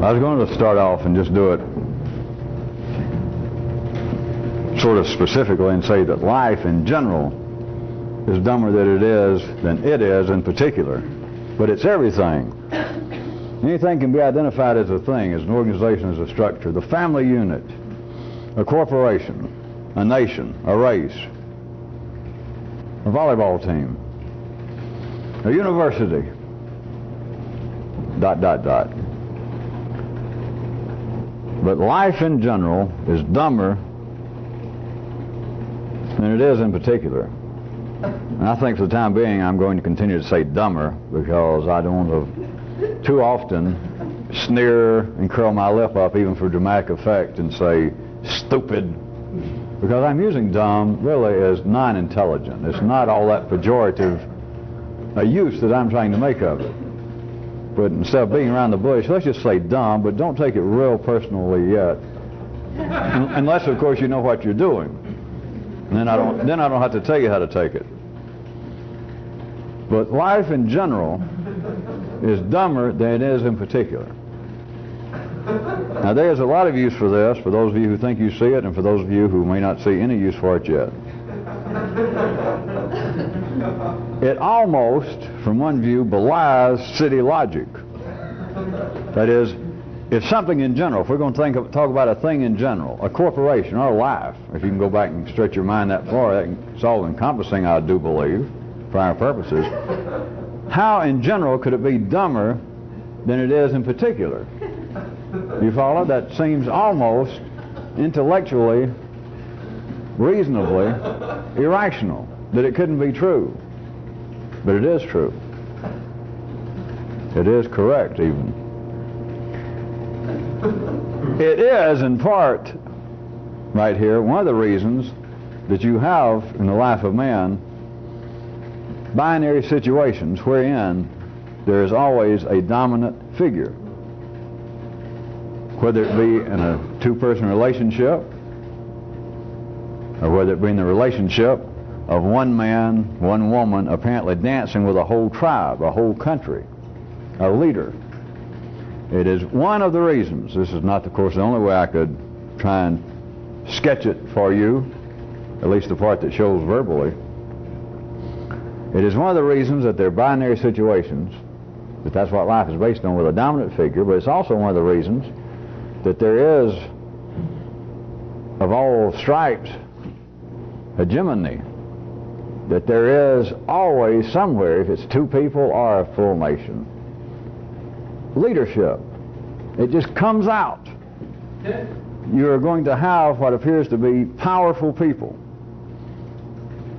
I was going to start off and just do it sort of specifically and say that life in general is dumber than it is in particular. But it's everything. Anything can be identified as a thing, as an organization, as a structure. The family unit, a corporation, a nation, a race, a volleyball team, a university, ... But life in general is dumber than it is in particular. And I think for the time being I'm going to continue to say dumber, because I don't want to too often sneer and curl my lip up even for dramatic effect and say stupid, because I'm using dumb really as non-intelligent. It's not all that pejorative a use that I'm trying to make of it. But instead of beating around the bush, let's just say dumb, but don't take it real personally yet. Unless, of course, you know what you're doing. And then I don't have to tell you how to take it. But life in general is dumber than it is in particular. Now, there's a lot of use for this, for those of you who think you see it, and for those of you who may not see any use for it yet. It almost, from one view, belies city logic. That is, if something in general, if we're going to talk about a thing in general, a corporation or a life, if you can go back and stretch your mind that far, it's all encompassing, I do believe, for our purposes. How in general could it be dumber than it is in particular? You follow? That seems almost intellectually, reasonably irrational, that it couldn't be true. But it is true. It is correct, even. It is, in part, right here, one of the reasons that you have in the life of man binary situations wherein there is always a dominant figure, whether it be in a two-person relationship or whether it be in the relationship of one man, one woman, apparently dancing with a whole tribe, a whole country, a leader. It is one of the reasons. This is not, of course, the only way I could try and sketch it for you, at least the part that shows verbally. It is one of the reasons that there are binary situations, that that's what life is based on, with a dominant figure, but it's also one of the reasons that there is, of all stripes, hegemony. That there is always somewhere, if it's two people or a full nation, leadership. It just comes out. You are going to have what appears to be powerful people.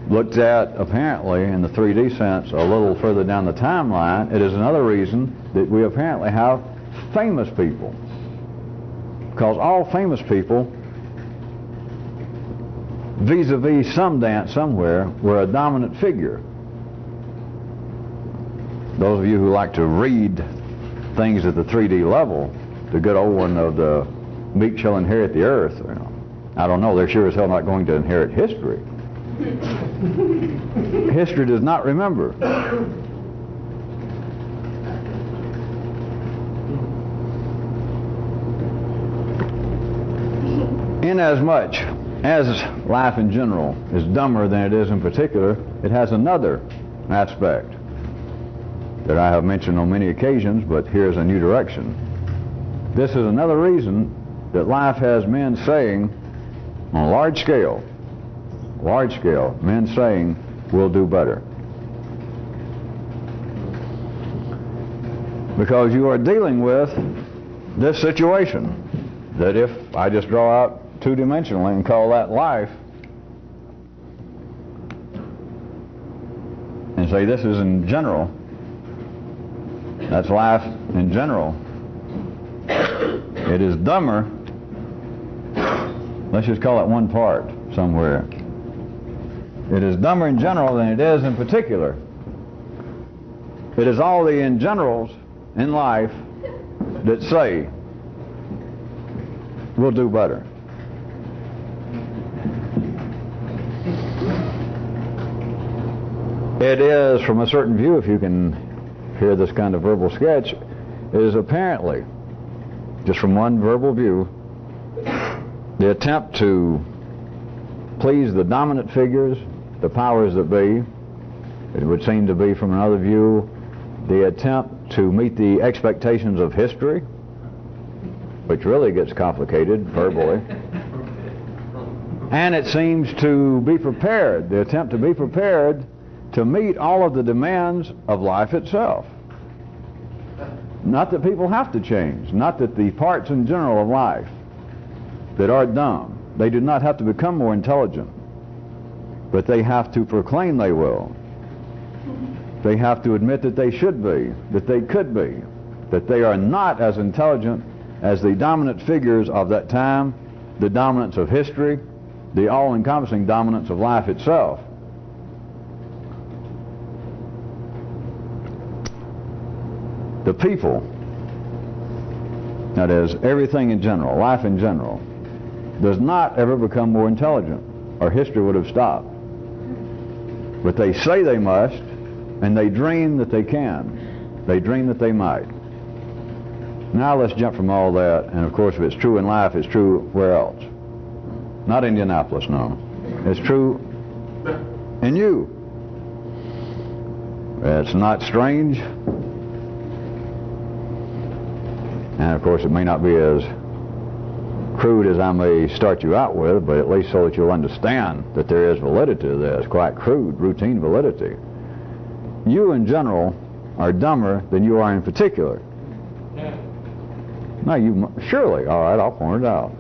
Looked at, apparently, in the 3D sense, a little further down the timeline, it is another reason that we apparently have famous people. Because all famous people, vis-a-vis some dance somewhere, were a dominant figure. Those of you who like to read things at the 3D level, the good old one of the meek shall inherit the earth. You know, I don't know, they're sure as hell not going to inherit history. History does not remember. Inasmuch as life in general is dumber than it is in particular, it has another aspect that I have mentioned on many occasions, but here's a new direction. This is another reason that life has men saying, on a large scale, men saying, we'll do better. Because you are dealing with this situation, that if I just draw out two-dimensionally and call that life, and say this is in general, that's life in general, it is dumber, let's just call it one part somewhere. It is dumber in general than it is in particular. It is all the in generals in life that say, we'll do better. It is, from a certain view, if you can hear this kind of verbal sketch, it is apparently just from one verbal view, the attempt to please the dominant figures, the powers that be. It would seem to be, from another view, the attempt to meet the expectations of history, which really gets complicated verbally. And it seems to be prepared, the attempt to be prepared to meet all of the demands of life itself. Not that people have to change, not that the parts in general of life that are dumb, they do not have to become more intelligent, but they have to proclaim they will. They have to admit that they should be, that they could be, that they are not as intelligent as the dominant figures of that time, the dominance of history, the all-encompassing dominance of life itself. The people, that is, everything in general, life in general, does not ever become more intelligent, or history would have stopped. But they say they must, and they dream that they can. They dream that they might. Now let's jump from all that, and of course if it's true in life, it's true where else? Not Indianapolis, no. It's true in you. It's not strange. And of course it may not be as crude as I may start you out with, but at least so that you'll understand that there is validity to this, quite crude, routine validity. You in general are dumber than you are in particular. Now you, surely, all right, I'll point it out.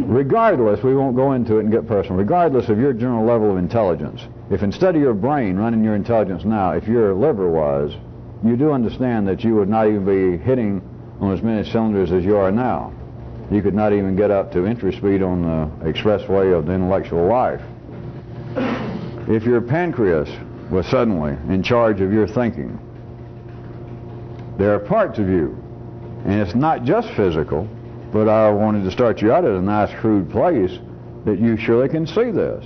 Regardless, we won't go into it and get personal, regardless of your general level of intelligence, if instead of your brain running your intelligence now, if your liver was, you do understand that you would not even be hitting on as many cylinders as you are now. You could not even get up to entry speed on the expressway of the intellectual life. If your pancreas was suddenly in charge of your thinking, there are parts of you, and it's not just physical, but I wanted to start you out at a nice crude place that you surely can see this.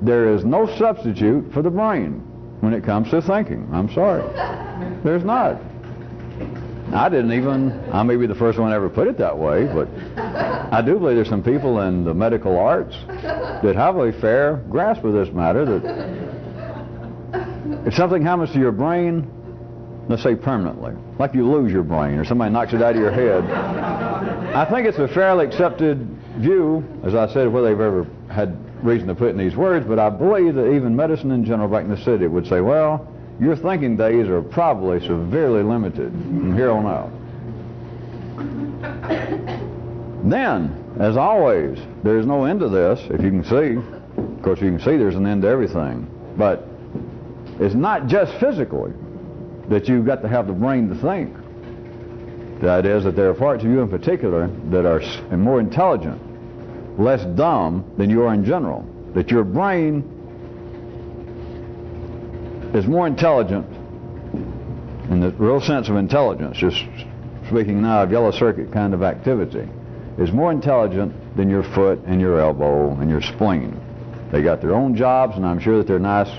There is no substitute for the brain when it comes to thinking. I'm sorry. There's not. I may be the first one to ever put it that way, but I do believe there's some people in the medical arts that have a fair grasp of this matter, that if something happens to your brain, let's say permanently, like you lose your brain or somebody knocks it out of your head, I think it's a fairly accepted view, as I said, whether they've ever had reason to put in these words, but I believe that even medicine in general back in the city would say, well, your thinking days are probably severely limited from here on out. Then, as always, there's no end to this, if you can see. Of course, you can see there's an end to everything. But it's not just physically that you've got to have the brain to think. That is, that there are parts of you in particular that are more intelligent, less dumb than you are in general. That your brain is more intelligent, in the real sense of intelligence, just speaking now of yellow circuit kind of activity, is more intelligent than your foot and your elbow and your spleen. They got their own jobs, and I'm sure that they're nice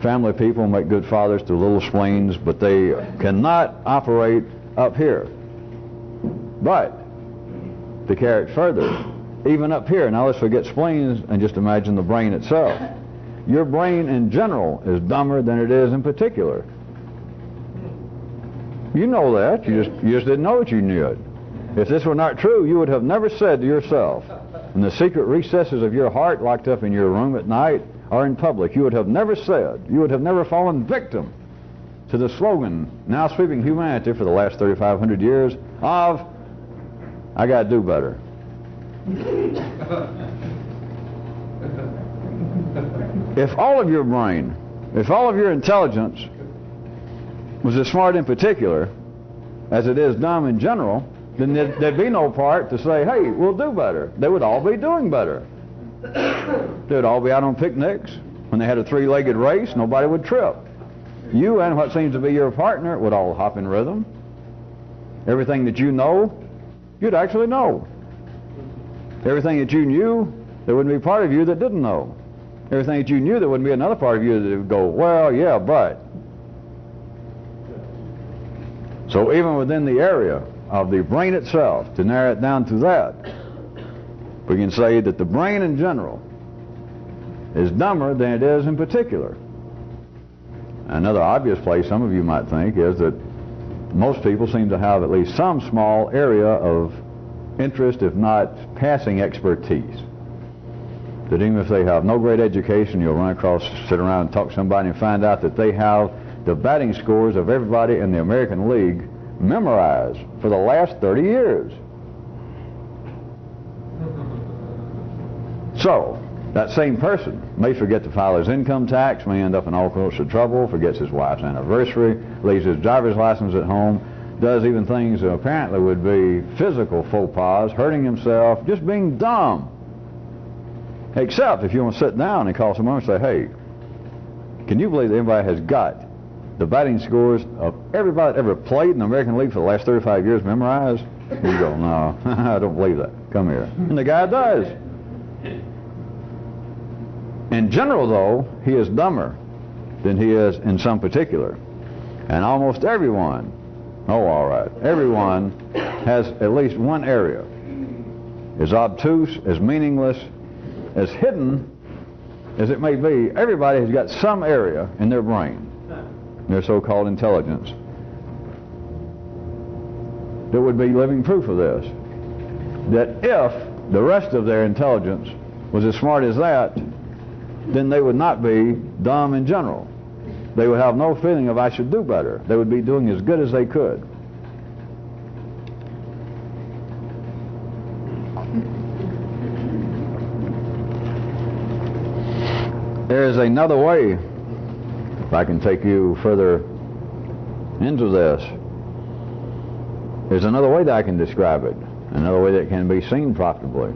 family people, make good fathers to little spleens, but they cannot operate up here. But to carry it further, even up here, now let's forget spleens and just imagine the brain itself. Your brain in general is dumber than it is in particular. You know that. You just didn't know that you knew it. If this were not true, you would have never said to yourself, in the secret recesses of your heart, locked up in your room at night or in public, you would have never said, you would have never fallen victim to the slogan now sweeping humanity for the last 3,500 years of, I gotta do better. If all of your brain, if all of your intelligence was as smart in particular as it is dumb in general, then there'd be no part to say, hey, we'll do better. They would all be doing better. They would all be out on picnics. When they had a three-legged race, nobody would trip. You and what seems to be your partner would all hop in rhythm. Everything that you know, you'd actually know. Everything that you knew, there wouldn't be part of you that didn't know. Everything that you knew, there wouldn't be another part of you that would go, well, yeah, but. So even within the area of the brain itself, to narrow it down to that, we can say that the brain in general is dumber than it is in particular. Another obvious place some of you might think is that most people seem to have at least some small area of interest, if not passing expertise. That even if they have no great education, you'll run across, sit around and talk to somebody and find out that they have the batting scores of everybody in the American League memorized for the last 30 years. So, that same person may forget to file his income tax, may end up in all sorts of trouble, forgets his wife's anniversary, leaves his driver's license at home, does even things that apparently would be physical faux pas, hurting himself, just being dumb. Except if you want to sit down and call someone and say, hey, can you believe that anybody has got the batting scores of everybody that ever played in the American League for the last 35 years memorized? You go, no, I don't believe that. Come here. And the guy does. In general, though, he is dumber than he is in some particular. And almost everyone, everyone has at least one area. As obtuse, as meaningless, as hidden as it may be, everybody has got some area in their brain, their so-called intelligence, that would be living proof of this. That if the rest of their intelligence was as smart as that, then they would not be dumb in general. They would have no feeling of I should do better. They would be doing as good as they could. There is another way, if I can take you further into this, there's another way that I can describe it, another way that can be seen profitably.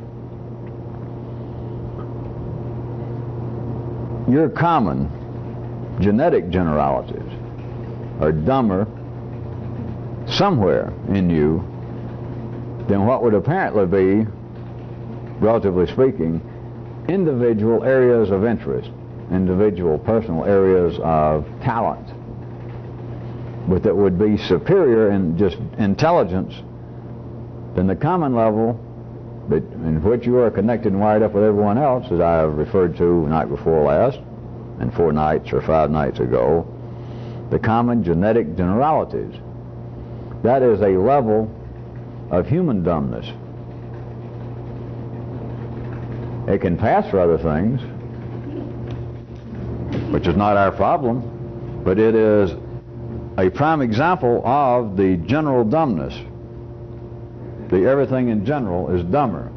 Your common genetic generalities are dumber somewhere in you than what would apparently be, relatively speaking, individual areas of interest, individual personal areas of talent, but that would be superior in just intelligence than the common level in which you are connected and wired up with everyone else, as I have referred to night before last, and 4 nights or 5 nights ago, the common genetic generalities. That is a level of human dumbness. It can pass for other things, which is not our problem, but it is a prime example of the general dumbness. The everything in general is dumber.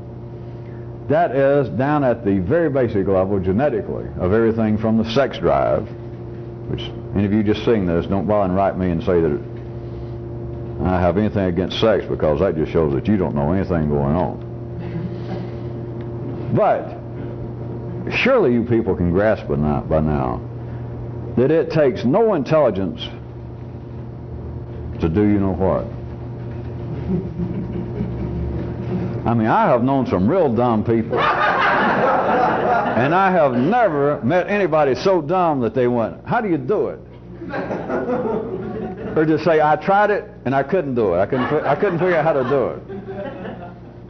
That is down at the very basic level genetically of everything from the sex drive, which any of you just seeing this, don't bother and write me and say that I have anything against sex, because that just shows that you don't know anything going on. But surely you people can grasp by now that it takes no intelligence to do you know what. I mean, I have known some real dumb people, and I have never met anybody so dumb that they went, how do you do it? Or just say, I tried it and I couldn't do it. I couldn't figure out how to do it.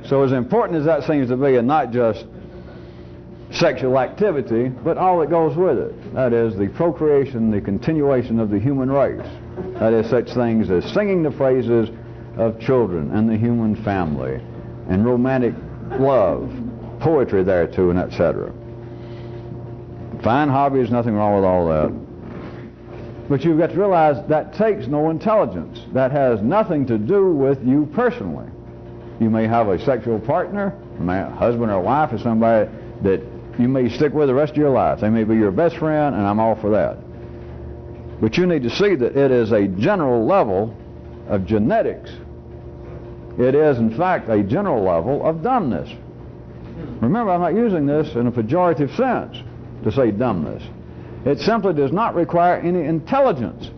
So as important as that seems to be, and not just sexual activity, but all that goes with it. That is the procreation, the continuation of the human race. That is such things as singing the praises of children and the human family, and romantic love, poetry there too, and etc. Fine hobbies, nothing wrong with all that. But you've got to realize that takes no intelligence. That has nothing to do with you personally. You may have a sexual partner, a husband or wife, or somebody that you may stick with the rest of your life. They may be your best friend, and I'm all for that. But you need to see that it is a general level of genetics. It is, in fact, a general level of dumbness. Remember, I'm not using this in a pejorative sense to say dumbness. It simply does not require any intelligence.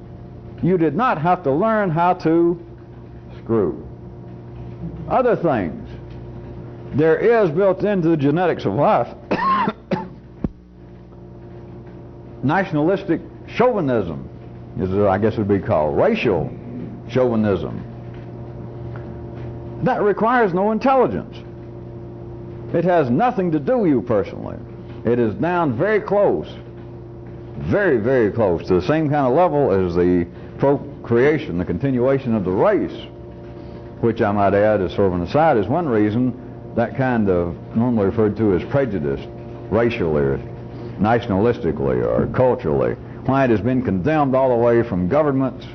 You did not have to learn how to screw. Other things. There is built into the genetics of life nationalistic chauvinism, as I guess it would be called, racial chauvinism. That requires no intelligence. It has nothing to do with you personally. It is down very close, very, very close to the same kind of level as the procreation, the continuation of the race, which I might add, as sort of an aside, is one reason that kind of normally referred to as prejudice, racially or nationalistically or culturally, why it has been condemned all the way from governments,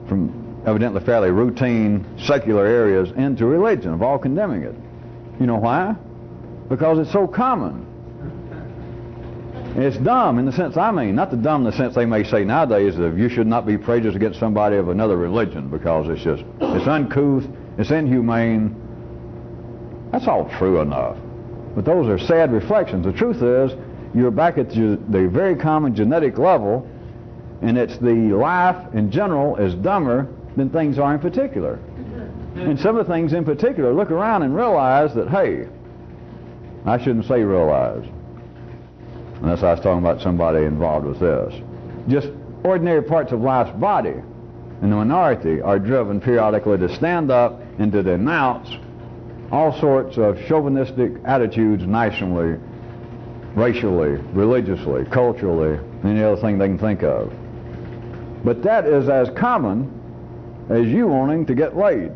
from evidently fairly routine secular areas, into religion, of all condemning it. You know why? Because it's so common. It's dumb in the sense I mean, not the dumb in the sense they may say nowadays that you should not be prejudiced against somebody of another religion because it's uncouth, it's inhumane. That's all true enough. But those are sad reflections. The truth is, you're back at the very common genetic level, and it's the life in general is dumber than things are in particular. And some of the things in particular, look around and realize that, hey, I shouldn't say realize, unless I was talking about somebody involved with this. Just ordinary parts of life's body in the minority are driven periodically to stand up and to denounce all sorts of chauvinistic attitudes nationally, racially, religiously, culturally, any other thing they can think of. But that is as common as you wanting to get laid.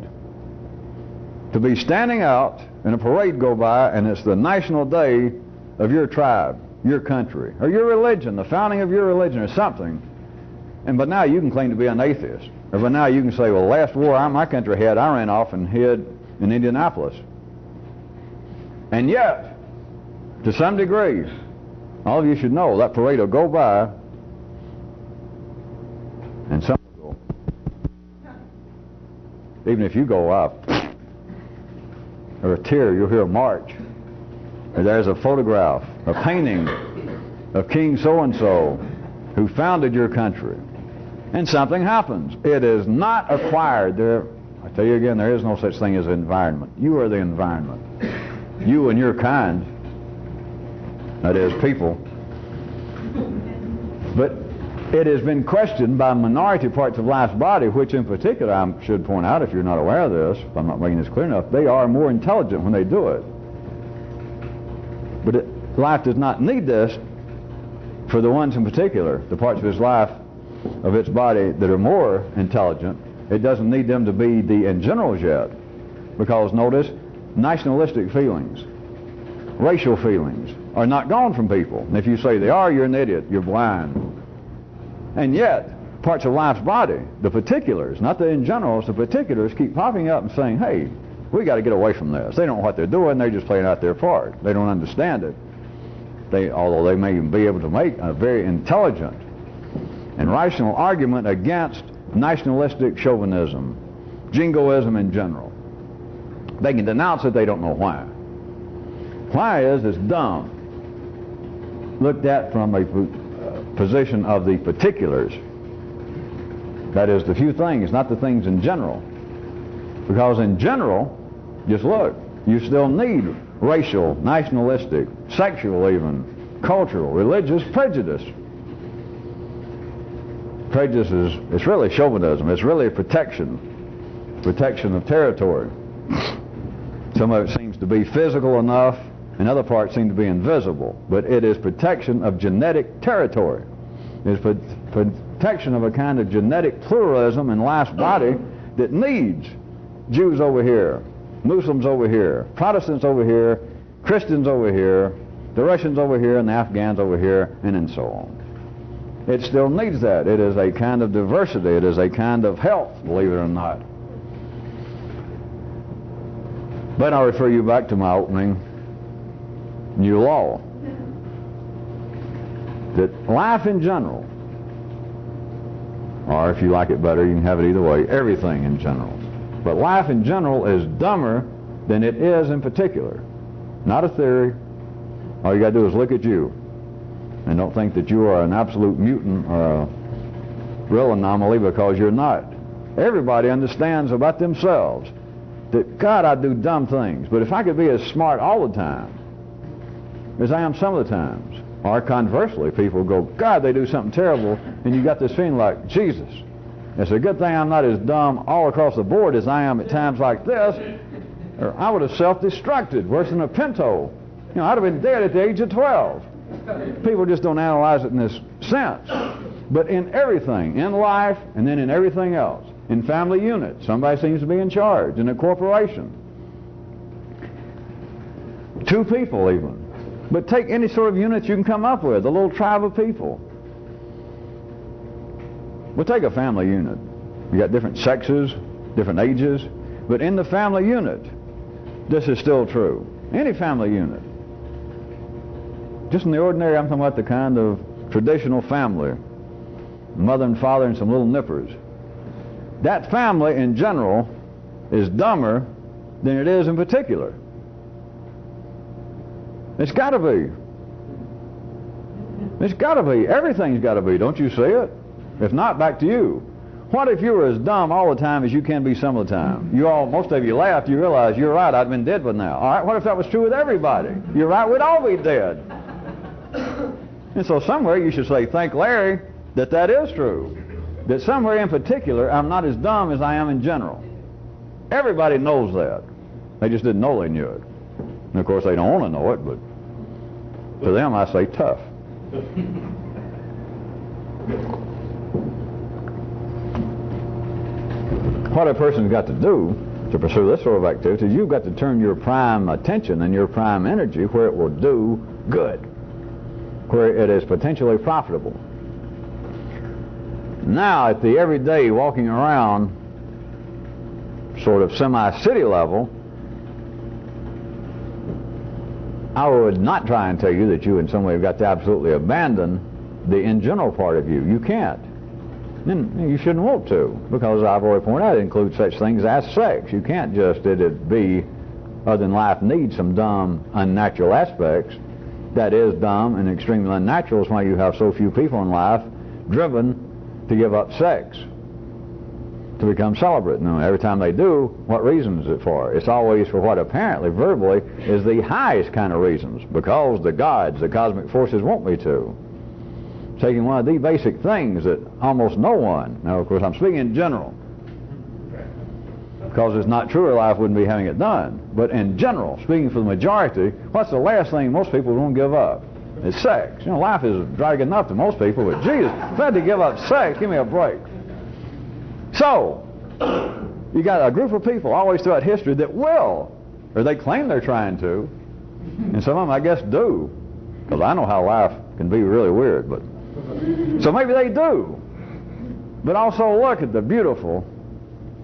To be standing out and a parade go by and it's the national day of your tribe, your country, or your religion, the founding of your religion or something, and but now you can claim to be an atheist. Or but now you can say, well, last war my country had, I ran off and hid in Indianapolis. And yet, to some degree, all of you should know that parade will go by and some will go. Even if you go up, or a tear, you'll hear a march. Or there's a photograph, a painting of King so-and-so who founded your country. And something happens. It is not acquired. I tell you again, there is no such thing as environment. You are the environment. You and your kind, that is, people. But it has been questioned by minority parts of life's body, which in particular, I should point out, if you're not aware of this, if I'm not making this clear enough, they are more intelligent when they do it. But life does not need this for the ones in particular, the parts of his life, of its body that are more intelligent. It doesn't need them to be the in generals yet. Because notice, nationalistic feelings, racial feelings are not gone from people. And if you say they are, you're an idiot, you're blind. And yet, parts of life's body, the particulars, not the in generals, the particulars keep popping up and saying, hey, we got to get away from this. They don't know what they're doing, they're just playing out their part. They don't understand it. Although they may even be able to make a very intelligent and rational argument against nationalistic chauvinism, jingoism in general. They can denounce it, they don't know why. Why is it's dumb, looked at from a position of the particulars. That is, the few things, not the things in general. Because in general, just look, you still need racial, nationalistic, sexual even, cultural, religious prejudice. Prejudice it's really chauvinism. It's really a protection of territory. Some of it seems to be physical enough, and other parts seem to be invisible. But it is protection of genetic territory. It's protection of a kind of genetic pluralism in life's body that needs Jews over here, Muslims over here, Protestants over here, Christians over here, the Russians over here, and the Afghans over here, and so on. It still needs that. It is a kind of diversity. It is a kind of health, believe it or not. But I'll refer you back to my opening new law. That life in general, or if you like it better, you can have it either way, everything in general. But life in general is dumber than it is in particular. Not a theory. All you got to do is look at you. And don't think that you are an absolute mutant or a real anomaly, because you're not. Everybody understands about themselves that, God, I do dumb things, but if I could be as smart all the time as I am some of the times, or conversely, people go, God, they do something terrible, and you got this feeling like, Jesus, It's a good thing I'm not as dumb all across the board as I am at times like this, or I would have self-destructed worse than a pinto. You know, I'd have been dead at the age of 12. People just don't analyze it in this sense. But in everything, in life, and then in everything else, in family units, somebody seems to be in charge. In a corporation, 2 people even. But take any sort of unit you can come up with, a little tribe of people. We'll take a family unit. You got different sexes, different ages, but in the family unit, this is still true. Any family unit. Just in the ordinary, I'm talking about the kind of traditional family. Mother and father and some little nippers. That family in general is dumber than it is in particular. It's got to be. It's got to be. Everything's got to be. Don't you see it? If not, back to you. What if you were as dumb all the time as you can be some of the time? Most of you laughed. You realize you're right. I'd been dead by now. All right. What if that was true with everybody? You're right. We'd all be dead. And so somewhere you should say, thank Larry that is true. That somewhere in particular, I'm not as dumb as I am in general. Everybody knows that. They just didn't know they knew it. And of course, they don't want to know it, but to them, I say tough. What a person's got to do to pursue this sort of activity is you've got to turn your prime attention and your prime energy where it will do good, where it is potentially profitable. Now, at the everyday walking around sort of semi-city level, I would not try and tell you that you in some way have got to absolutely abandon the in general part of you. You can't. Then you shouldn't want to, because I've already pointed out it includes such things as sex. You can't just let it be, other than life needs some dumb, unnatural aspects. That is dumb and extremely unnatural. Is why you have so few people in life driven to give up sex, to become celibate. Now, every time they do, what reason is it for? It's always for what apparently, verbally, is the highest kind of reasons, because the gods, the cosmic forces want me to. Taking one of the basic things that almost no one, now of course I'm speaking in general, because it's not true, life wouldn't be having it done, but in general, speaking for the majority, what's the last thing most people won't give up? It's sex. You know, life is dragging enough to most people, but Jesus, if I had to give up sex, give me a break. So, you got a group of people always throughout history that will, or they claim they're trying to, and some of them I guess do, because I know how life can be really weird, but so maybe they do. But also look at the beautiful.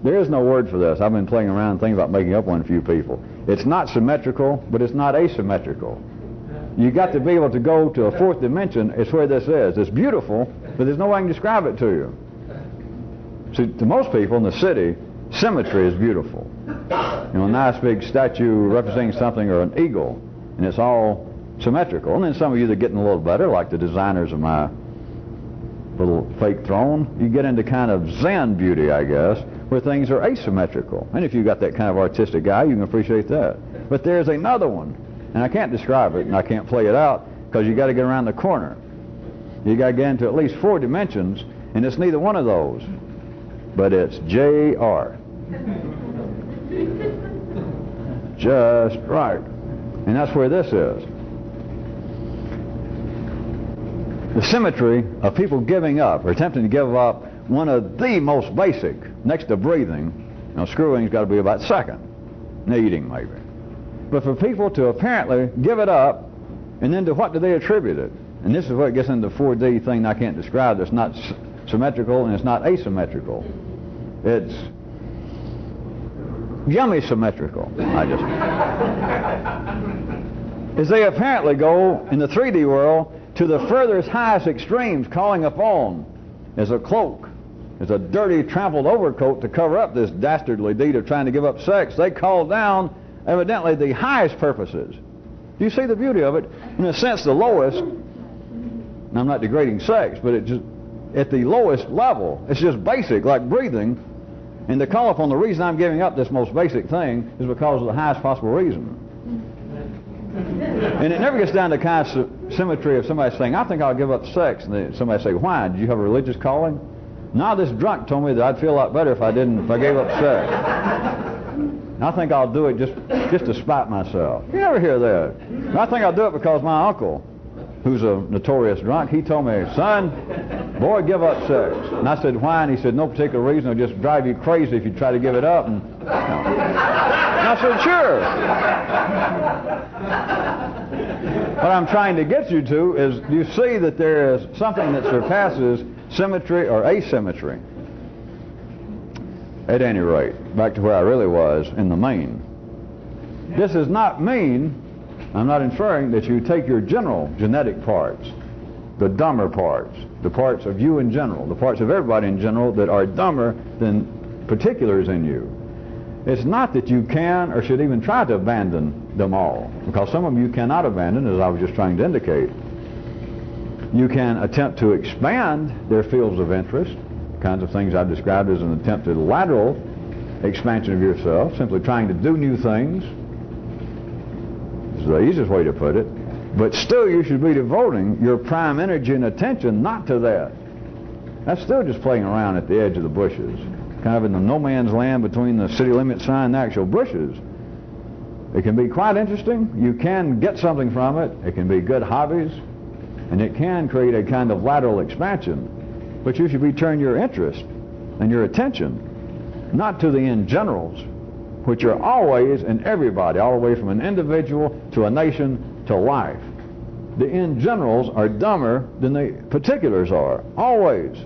There is no word for this. I've been playing around thinking about making up one for you people. It's not symmetrical, but it's not asymmetrical. You got to be able to go to a fourth dimension. It's where this is. It's beautiful, but there's no way I can describe it to you. See, to most people in the city, symmetry is beautiful. You know, a nice big statue representing something, or an eagle, and it's all symmetrical. And then some of you that are getting a little better, like the designers of my little fake throne, you get into kind of Zen beauty, I guess, where things are asymmetrical. And if you've got that kind of artistic eye, you can appreciate that. But there's another one, and I can't describe it, and I can't play it out, because you got to get around the corner. You got to get into at least 4 dimensions, and it's neither one of those, but it's JR. Just right. And that's where this is. The symmetry of people giving up, or attempting to give up, one of the most basic, next to breathing. Now, screwing's got to be about second, and eating maybe. But for people to apparently give it up, and then to what do they attribute it? And this is where it gets into the 4D thing I can't describe. That's not symmetrical and it's not asymmetrical. It's yummy symmetrical. As they apparently go in the 3D world to the furthest, highest extremes, calling upon as a cloak, as a dirty, trampled overcoat to cover up this dastardly deed of trying to give up sex. They call down, evidently, the highest purposes. Do you see the beauty of it? In a sense, the lowest, and I'm not degrading sex, but it just, at the lowest level, it's just basic, like breathing. And to call upon the reason I'm giving up this most basic thing is because of the highest possible reason. And it never gets down to kind of symmetry of somebody saying, I think I'll give up sex. And then somebody say, why? Did you have a religious calling? Now this drunk told me that I'd feel a lot better if I gave up sex. I think I'll do it just to spite myself. You never hear that. I think I'll do it because my uncle, who's a notorious drunk, he told me, son, boy, give up sex. And I said, why? And he said, no particular reason. It'll just drive you crazy if you try to give it up. And I said, sure. What I'm trying to get you to is, you see that there is something that surpasses symmetry or asymmetry. At any rate, back to where I really was in the main. This does not mean, I'm not inferring that you take your general genetic parts, the dumber parts, the parts of you in general, the parts of everybody in general that are dumber than particulars in you. It's not that you can or should even try to abandon them all, because some of them you cannot abandon, as I was just trying to indicate. You can attempt to expand their fields of interest, kinds of things I've described as an attempt at lateral expansion of yourself, simply trying to do new things. This is the easiest way to put it. But still you should be devoting your prime energy and attention not to that. That's still just playing around at the edge of the bushes, kind of in the no man's land between the city limit sign and the actual bushes. It can be quite interesting. You can get something from it. It can be good hobbies, and it can create a kind of lateral expansion. But you should be turning your interest and your attention not to the in generals, which are always in everybody, all the way from an individual to a nation to life. The in generals are dumber than the particulars are, always.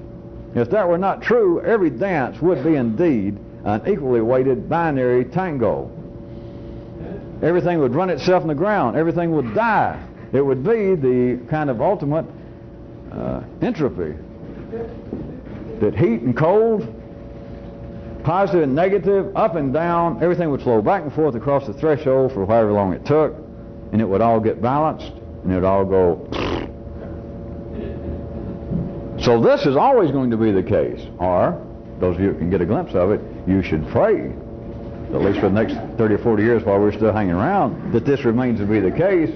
If that were not true, every dance would be indeed an equally weighted binary tango. Everything would run itself in the ground. Everything would die. It would be the kind of ultimate entropy. That heat and cold, positive and negative, up and down, everything would flow back and forth across the threshold for however long it took, and it would all get balanced, and it would all go. So this is always going to be the case. Or, those of you who can get a glimpse of it, you should pray, at least for the next 30 or 40 years while we're still hanging around, that this remains to be the case,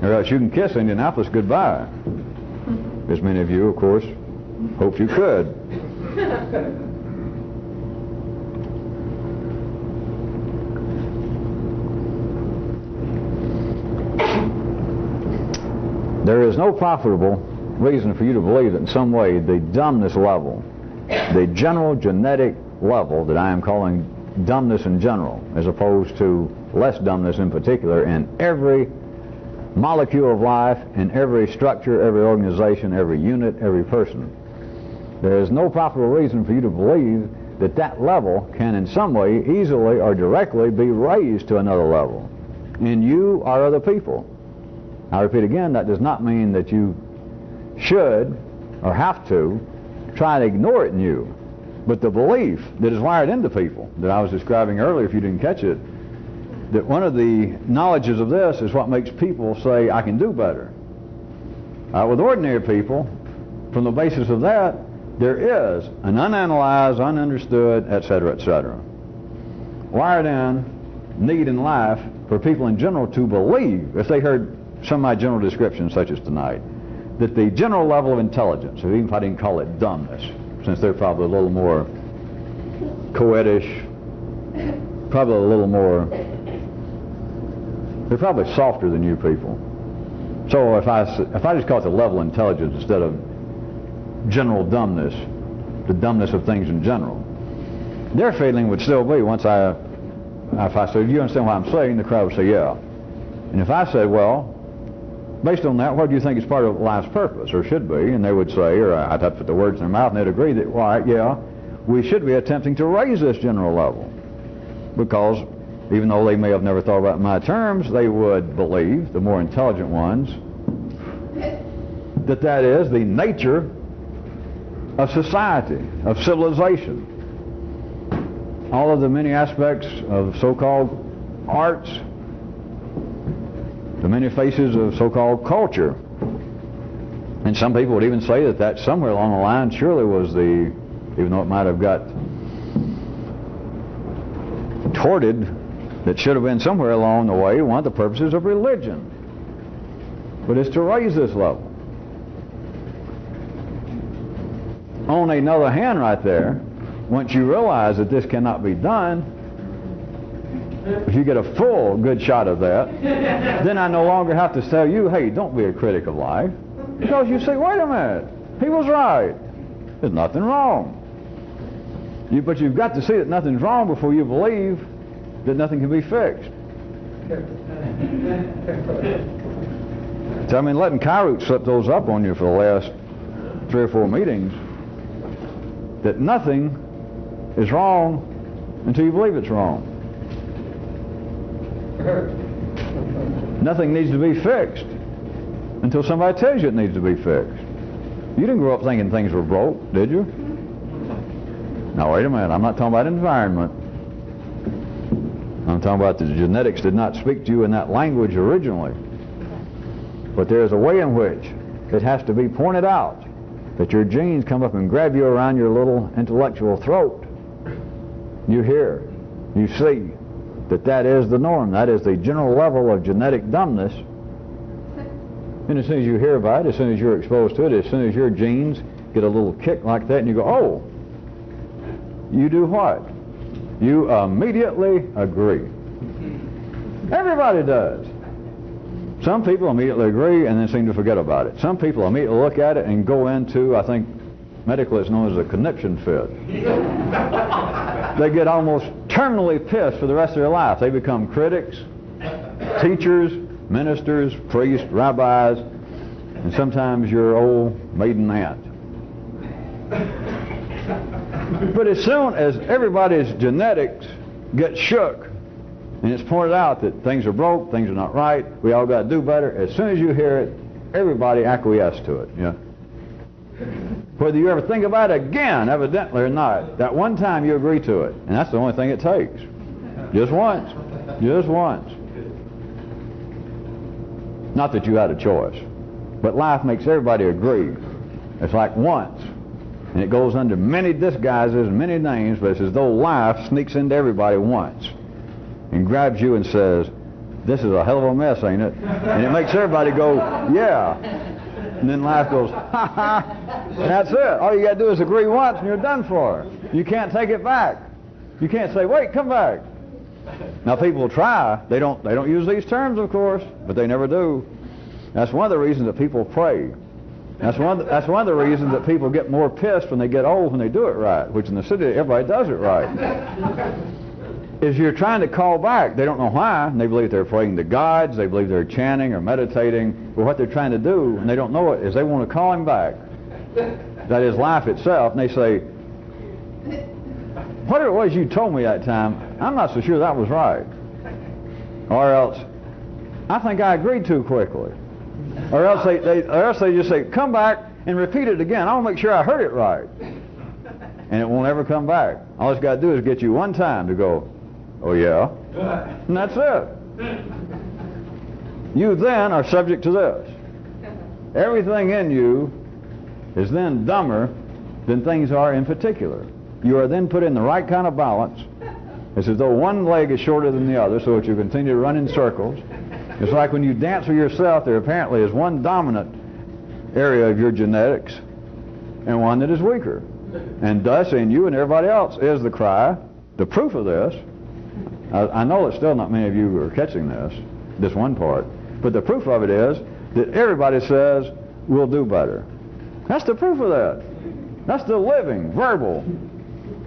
or else you can kiss Indianapolis goodbye. As many of you, of course, hope you could. There is no profitable reason for you to believe that in some way the dumbness level, the general genetic level that I am calling dumbness in general, as opposed to less dumbness in particular, in every molecule of life, in every structure, every organization, every unit, every person. There is no profitable reason for you to believe that that level can in some way easily or directly be raised to another level in you or other people. I repeat again, that does not mean that you should or have to try to ignore it in you. But the belief that is wired into people that I was describing earlier, if you didn't catch it, that one of the knowledges of this is what makes people say, I can do better. With ordinary people, from the basis of that, there is an unanalyzed, ununderstood, etc., etc. wired in need in life for people in general to believe, if they heard some of my general descriptions such as tonight, that the general level of intelligence, or even if I didn't call it dumbness, since they're probably a little more coedish, probably a little more, they're probably softer than you people. So if I just call it the level of intelligence instead of general dumbness, the dumbness of things in general, their feeling would still be, if I said, do you understand what I'm saying? The crowd would say, yeah. And if I said, well, based on that, what do you think is part of life's purpose, or should be? And they would say, or I'd have to put the words in their mouth, and they'd agree that, well, yeah, we should be attempting to raise this general level. Because even though they may have never thought about my terms, they would believe, the more intelligent ones, that that is the nature of society, of civilization. All of the many aspects of so-called arts, the many faces of so-called culture. And some people would even say that that somewhere along the line surely was the, even though it might have got torted, that should have been somewhere along the way one of the purposes of religion. But it's to raise this level. On another hand right there, once you realize that this cannot be done, if you get a full good shot of that, then I no longer have to tell you, hey, don't be a critic of life. Because you say, wait a minute, he was right. There's nothing wrong. But you've got to see that nothing's wrong before you believe that nothing can be fixed. So I mean, letting Kyroots slip those up on you for the last 3 or 4 meetings, that nothing is wrong until you believe it's wrong. Nothing needs to be fixed until somebody tells you it needs to be fixed. You didn't grow up thinking things were broke, did you? Now wait a minute, I'm not talking about environment. I'm talking about the genetics did not speak to you in that language originally. But there is a way in which it has to be pointed out that your genes come up and grab you around your little intellectual throat. You hear, you see that that is the norm. That is the general level of genetic dumbness. And as soon as you hear about it, as soon as you're exposed to it, as soon as your genes get a little kick like that and you go, oh, you do what? You immediately agree. Everybody does. Some people immediately agree and then seem to forget about it. Some people immediately look at it and go into, I think, medically it's known as a conniption fit. They get almost terminally pissed for the rest of their life. They become critics, teachers, ministers, priests, rabbis, and sometimes your old maiden aunt. But as soon as everybody's genetics get shook and it's pointed out that things are broke, things are not right, we all got to do better, as soon as you hear it, everybody acquiesces to it. Yeah. Whether you ever think about it again, evidently or not, that one time you agree to it, and that's the only thing it takes. Just once. Just once. Not that you had a choice, but life makes everybody agree. It's like once, and it goes under many disguises and many names, but it's as though life sneaks into everybody once and grabs you and says, this is a hell of a mess, ain't it? And it makes everybody go, yeah. And then life goes, ha ha, and that's it. All you got to do is agree once and you're done for. You can't take it back. You can't say, wait, come back. Now people try. They don't use these terms, of course, but they never do. That's one of the reasons that people pray. That's one of the reasons that people get more pissed when they get old when they do it right, which in the city everybody does it right. Is you're trying to call back. They don't know why, and they believe they're praying to gods, they believe they're chanting or meditating, but what they're trying to do, and they don't know it, is they want to call him back. That is life itself, and they say, whatever it was you told me that time, I'm not so sure that was right. Or else, I think I agreed too quickly. Or else they just say, come back and repeat it again. I want to make sure I heard it right. And it won't ever come back. All it's got to do is get you one time to go, oh yeah, and that's it. You then are subject to this. Everything in you is then dumber than things are in particular. You are then put in the right kind of balance. It's as though one leg is shorter than the other, so that you continue to run in circles. It's like when you dance with yourself, there apparently is one dominant area of your genetics and one that is weaker. And thus in you and everybody else is the cry. The proof of this, I know that still not many of you are catching this one part, but the proof of it is that everybody says, we'll do better. That's the proof of that. That's the living, verbal,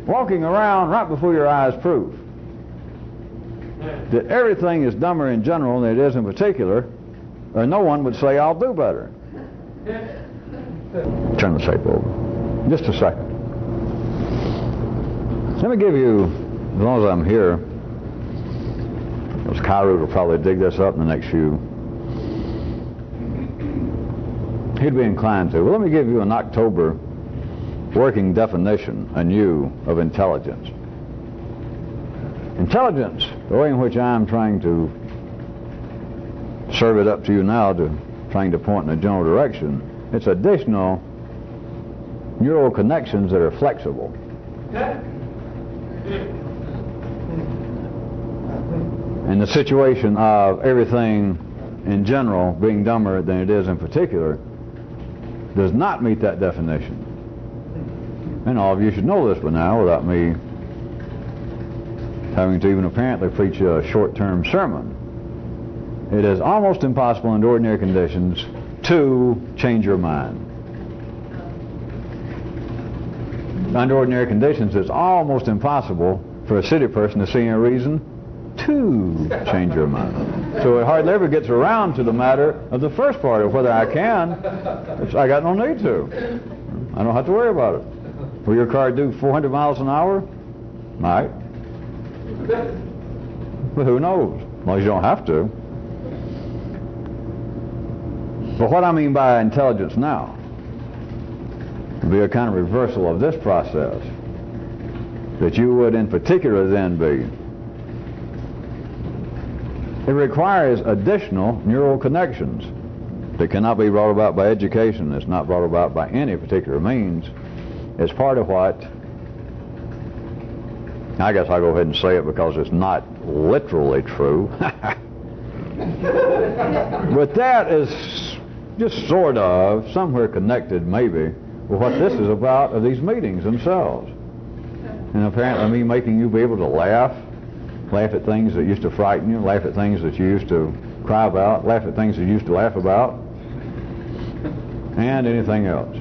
walking around right before your eyes proof. That everything is dumber in general than it is in particular, or no one would say, I'll do better. Turn the tape over. Just a second. Let me give you, as long as I'm here, those Kyroots will probably dig this up in the next few. He'd be inclined to. Well, let me give you an October working definition anew of intelligence. Intelligence, the way in which I'm trying to serve it up to you now, trying to point in a general direction, it's additional neural connections that are flexible. And the situation of everything in general being dumber than it is in particular does not meet that definition. And all of you should know this by now without me having to even apparently preach a short-term sermon. It is almost impossible under ordinary conditions to change your mind. Under ordinary conditions, it's almost impossible for a city person to see any reason to change your mind. So it hardly ever gets around to the matter of the first part of whether I can. I got no need to. I don't have to worry about it. Will your car do 400 miles an hour? Might. But who knows? As long as you don't have to. But what I mean by intelligence now would be a kind of reversal of this process that you would in particular then be. It requires additional neural connections that cannot be brought about by education. It's not brought about by any particular means. It's part of what, I guess I'll go ahead and say it because it's not literally true. But that is just sort of, somewhere connected maybe, with what this is about of these meetings themselves. And apparently me making you be able to laugh at things that used to frighten you, laugh at things that you used to cry about, laugh at things that you used to laugh about, and anything else.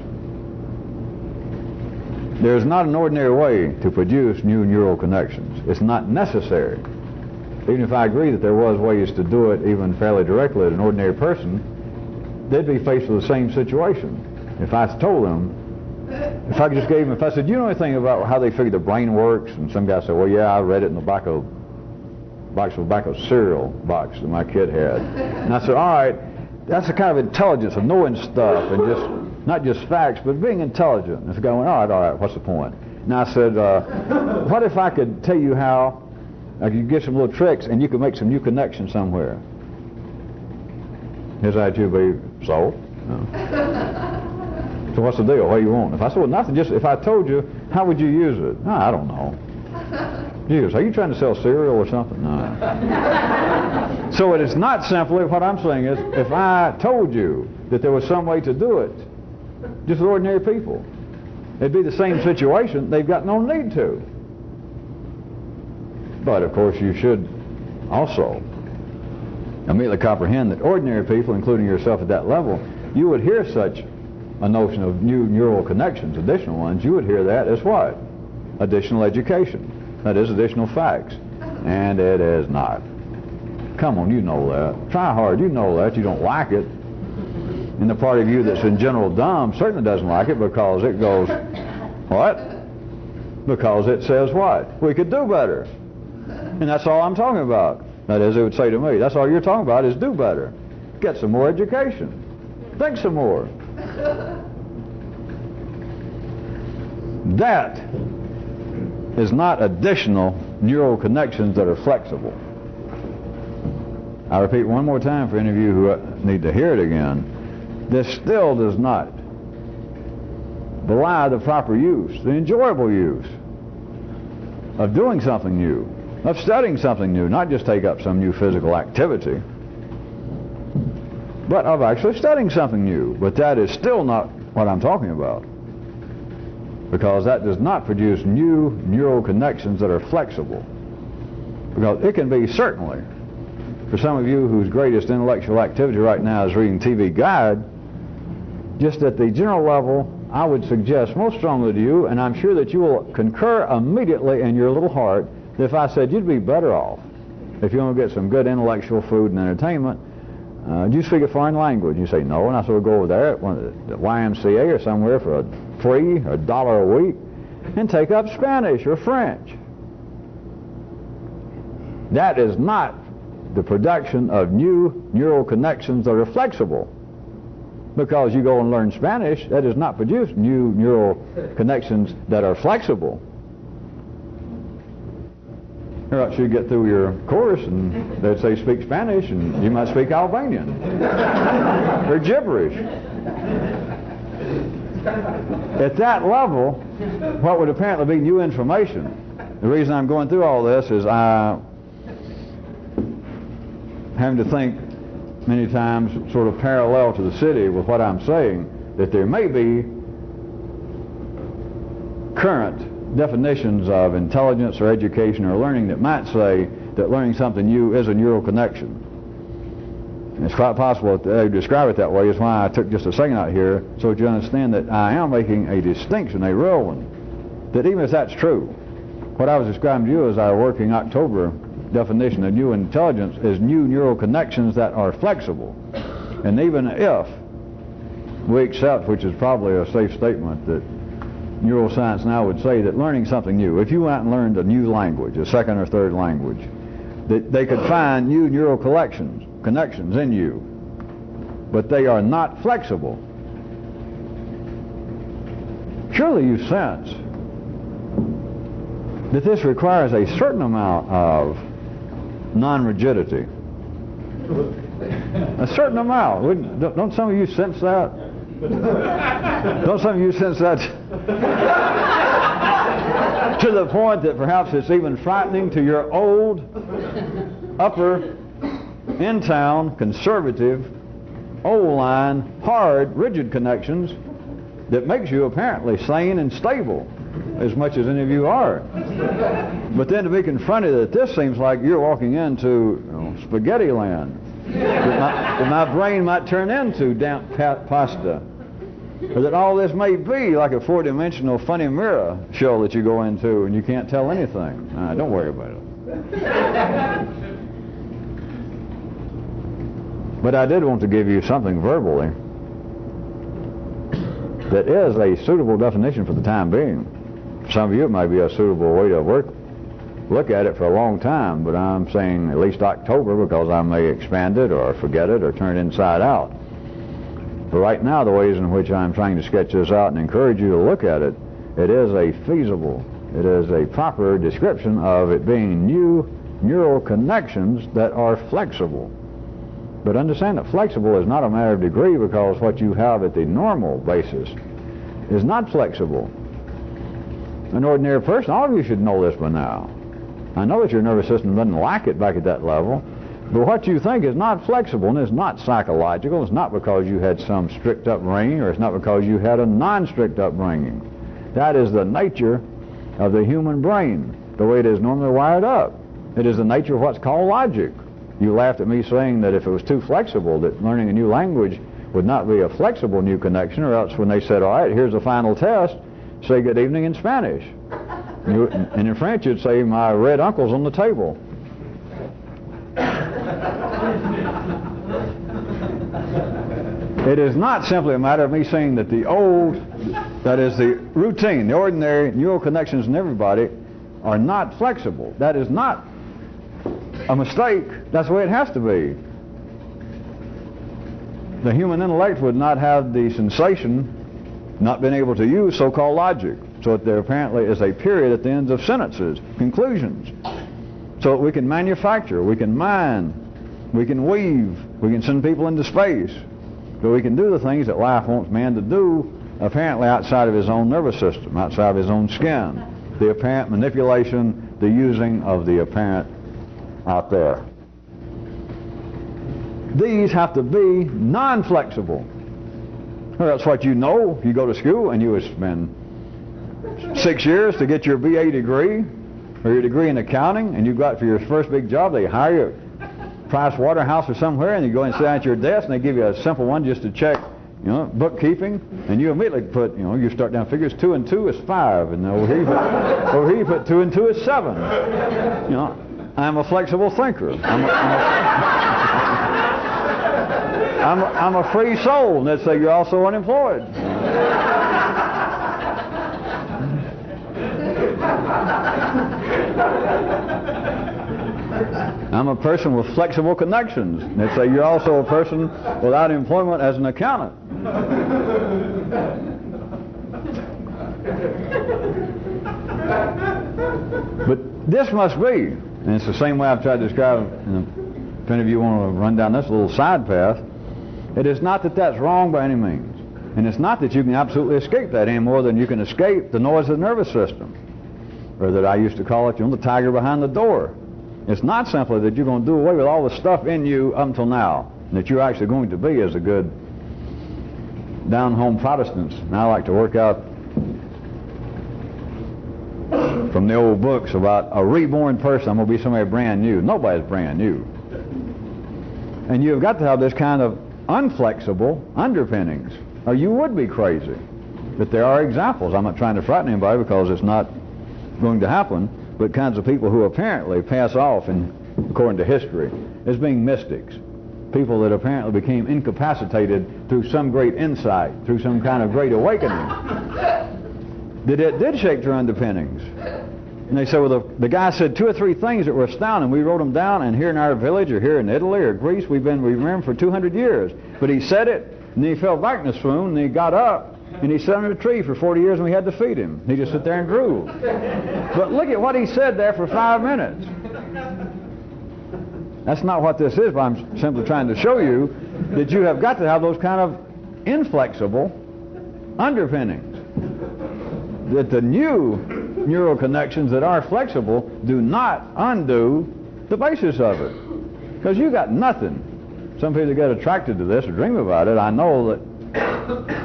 There's not an ordinary way to produce new neural connections. It's not necessary. Even if I agree that there was ways to do it even fairly directly at an ordinary person, they'd be faced with the same situation. If I told them, if I just gave them, if I said, you know anything about how they figure the brain works? And some guy said, well, yeah, I read it in the back of cereal box that my kid had. And I said, all right, that's the kind of intelligence of knowing stuff and just, not just facts, but being intelligent. And the guy went, all right, what's the point? And I said, what if I could tell you how I could get some little tricks and you could make some new connections somewhere? His attitude would be, so? No. So what's the deal? What do you want? If I said, well, nothing, just if I told you, how would you use it? No, I don't know. Use. Are you trying to sell cereal or something? No. So it is not simply, what I'm saying is, if I told you that there was some way to do it, just with ordinary people, it'd be the same situation. They've got no need to. But of course you should also immediately comprehend that ordinary people, including yourself at that level, you would hear such a notion of new neural connections, additional ones, you would hear that as what? Additional education. That is additional facts. And it is not. Come on, you know that. Try hard, you know that. You don't like it. And the part of you that's in general dumb certainly doesn't like it because it goes, what? Because it says what? We could do better. And that's all I'm talking about. That is, it would say to me, that's all you're talking about is do better. Get some more education. Think some more. That is not additional neural connections that are flexible. I repeat one more time for any of you who need to hear it again. This still does not belie the proper use, the enjoyable use of doing something new, of studying something new, not just take up some new physical activity, but of actually studying something new. But that is still not what I'm talking about, because that does not produce new neural connections that are flexible. Because it can be certainly, for some of you whose greatest intellectual activity right now is reading TV Guide, just at the general level, I would suggest most strongly to you, and I'm sure that you will concur immediately in your little heart, that if I said you'd be better off if you want to get some good intellectual food and entertainment, do you speak a foreign language? You say no, and I said, we'll go over there at one of the YMCA or somewhere for free, or $1 a week, and take up Spanish or French. That is not the production of new neural connections that are flexible. Because you go and learn Spanish, that does not produce new neural connections that are flexible. Or else you get through your course and they'd say speak Spanish and you might speak Albanian or gibberish. At that level, what would apparently be new information. The reason I'm going through all this is I having to think many times sort of parallel to the city with what I'm saying, that there may be current definitions of intelligence or education or learning that might say that learning something new is a neural connection. And it's quite possible that they describe it that way. Is why I took just a second out here, so that you understand that I am making a distinction, a real one, that even if that's true, what I was describing to you as our working October definition of new intelligence is new neural connections that are flexible. And even if we accept, which is probably a safe statement, that neuroscience now would say that learning something new, if you went and learned a new language, a second or third language, that they could find new neural connections in you, but they are not flexible. Surely you sense that this requires a certain amount of non-rigidity. A certain amount. Don't some of you sense that? Don't some of you sense that to the point that perhaps it's even frightening to your old, upper, in-town, conservative, old-line, hard, rigid connections that makes you apparently sane and stable, as much as any of you are. But then to be confronted that this seems like you're walking into spaghetti land, that my brain might turn into damp pasta, or that all this may be like a four-dimensional funny mirror show that you go into and you can't tell anything. Don't worry about it. But I did want to give you something verbally that is a suitable definition for the time being. For some of you it might be a suitable way to look at it for a long time, but I'm saying at least October because I may expand it or forget it or turn it inside out. But right now, the ways in which I'm trying to sketch this out and encourage you to look at it, it is a feasible, it is a proper description of it being new neural connections that are flexible. But understand that flexible is not a matter of degree, because what you have at the normal basis is not flexible. An ordinary person, all of you should know this by now. I know that your nervous system doesn't like it back at that level, but what you think is not flexible and is not psychological. It's not because you had some strict upbringing, or it's not because you had a non-strict upbringing. That is the nature of the human brain, the way it is normally wired up. It is the nature of what's called logic. You laughed at me saying that if it was too flexible, that learning a new language would not be a flexible new connection, or else when they said, all right, here's the final test, say good evening in Spanish. And in French you'd say, my red uncle's on the table. It is not simply a matter of me saying that the old, that is the routine, the ordinary neural connections in everybody are not flexible. That is not a mistake. That's the way it has to be. The human intellect would not have the sensation, not being able to use so-called logic. So that there apparently is a period at the ends of sentences, conclusions. So that we can manufacture, we can mine, we can weave, we can send people into space. But we can do the things that life wants man to do, apparently outside of his own nervous system, outside of his own skin. The apparent manipulation, the using of the apparent out there. These have to be non-flexible. Well, that's what you know. You go to school and you would spend 6 years to get your BA degree or your degree in accounting, and you go out for your first big job. They hire you at Price Waterhouse or somewhere, and you go and sit down at your desk, and they give you a simple one just to check, bookkeeping, and you immediately put, you start down figures. 2 and 2 is 5, and over here you put 2 and 2 is 7. I'm a flexible thinker. I'm a free soul, and they'd say you're also unemployed. I'm a person with flexible connections. And they'd say you're also a person without employment as an accountant. But this must be, and it's the same way I've tried to describe, if any of you want to run down this little side path, it is not that that's wrong by any means. And it's not that you can absolutely escape that any more than you can escape the noise of the nervous system. Or that I used to call it, the tiger behind the door. It's not simply that you're going to do away with all the stuff in you up until now, and that you're actually going to be as a good down-home Protestants. And I like to work out from the old books about a reborn person. I'm going to be somebody brand new. Nobody's brand new. And you've got to have this kind of unflexible underpinnings, or you would be crazy. But there are examples. I'm not trying to frighten anybody because it's not going to happen, but kinds of people who apparently pass off, according to history, as being mystics. People that apparently became incapacitated through some great insight, through some kind of great awakening. That it did shake their underpinnings. And they said, well, the guy said 2 or 3 things that were astounding. We wrote them down, and here in our village, or here in Italy, or Greece, we remember them for 200 years. But he said it, and then he fell back in a swoon, and he got up, and he sat under a tree for 40 years, and we had to feed him. He just sat there and drooled. But look at what he said there for 5 minutes. That's not what this is, but I'm simply trying to show you that you have got to have those kind of inflexible underpinnings. That the new neural connections that are flexible do not undo the basis of it. Because you got nothing. Some people get attracted to this or dream about it. I know that,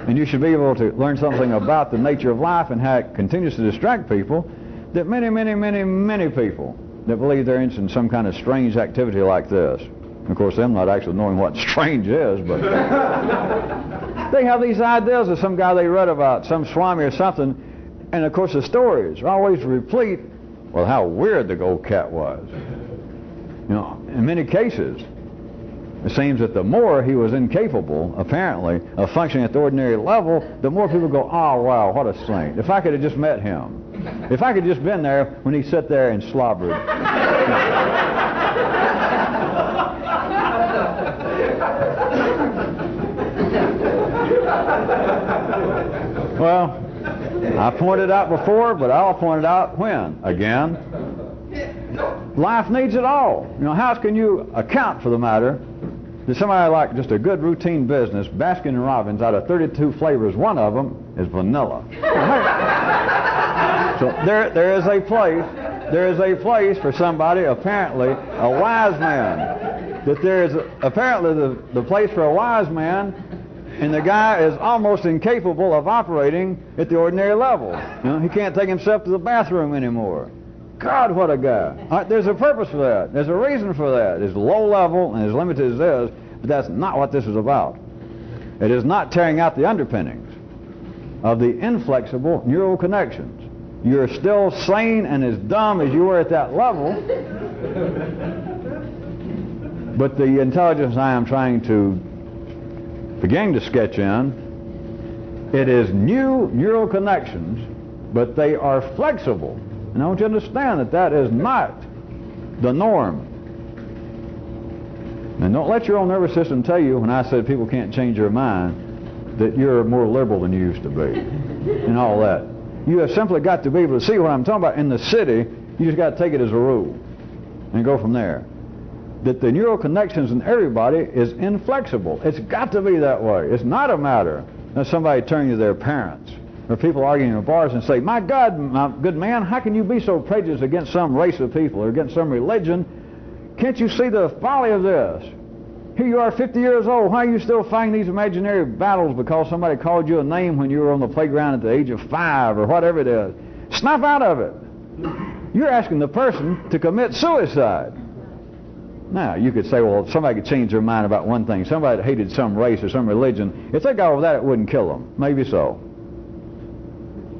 and you should be able to learn something about the nature of life and how it continues to distract people, that many, many, many, many people that believe they're in some kind of strange activity like this. Of course, them not actually knowing what strange is, but they have these ideas of some guy they read about, some Swami or something, and of course the stories are always replete with how weird the old cat was. You know, in many cases, it seems that the more he was incapable, apparently, of functioning at the ordinary level, the more people go, oh, wow, what a saint. If I could have just met him. If I could have just been there when he sat there and slobbered. Well, I pointed out before, but I'll point it out when? Again. Life needs it all. You know, how can you account for the matter that somebody like just a good routine business, Baskin & Robbins, out of 32 flavors, one of them is vanilla. So there is a place for somebody, apparently a wise man. That there is apparently the place for a wise man, and the guy is almost incapable of operating at the ordinary level. You know, he can't take himself to the bathroom anymore. God, what a guy. All right, there's a purpose for that. There's a reason for that. It's low level and as limited as it is, but that's not what this is about. It is not tearing out the underpinnings of the inflexible neural connections. You're still sane and as dumb as you were at that level, but the intelligence I am trying to begin to sketch in, it is new neural connections, but they are flexible. And I want you to understand that that is not the norm. And don't let your own nervous system tell you, when I said people can't change their mind, that you're more liberal than you used to be, and all that. You have simply got to be able to see what I'm talking about in the city. You just got to take it as a rule and go from there. That the neural connections in everybody is inflexible. It's got to be that way. It's not a matter of somebody turning to their parents or people arguing in bars and say, my God, my good man, how can you be so prejudiced against some race of people or against some religion? Can't you see the folly of this? Here you are 50 years old. Why are you still fighting these imaginary battles because somebody called you a name when you were on the playground at the age of 5 or whatever it is? Snap out of it. You're asking the person to commit suicide. Now, you could say, well, if somebody could change their mind about one thing, somebody that hated some race or some religion, if they got over that, it wouldn't kill them. Maybe so.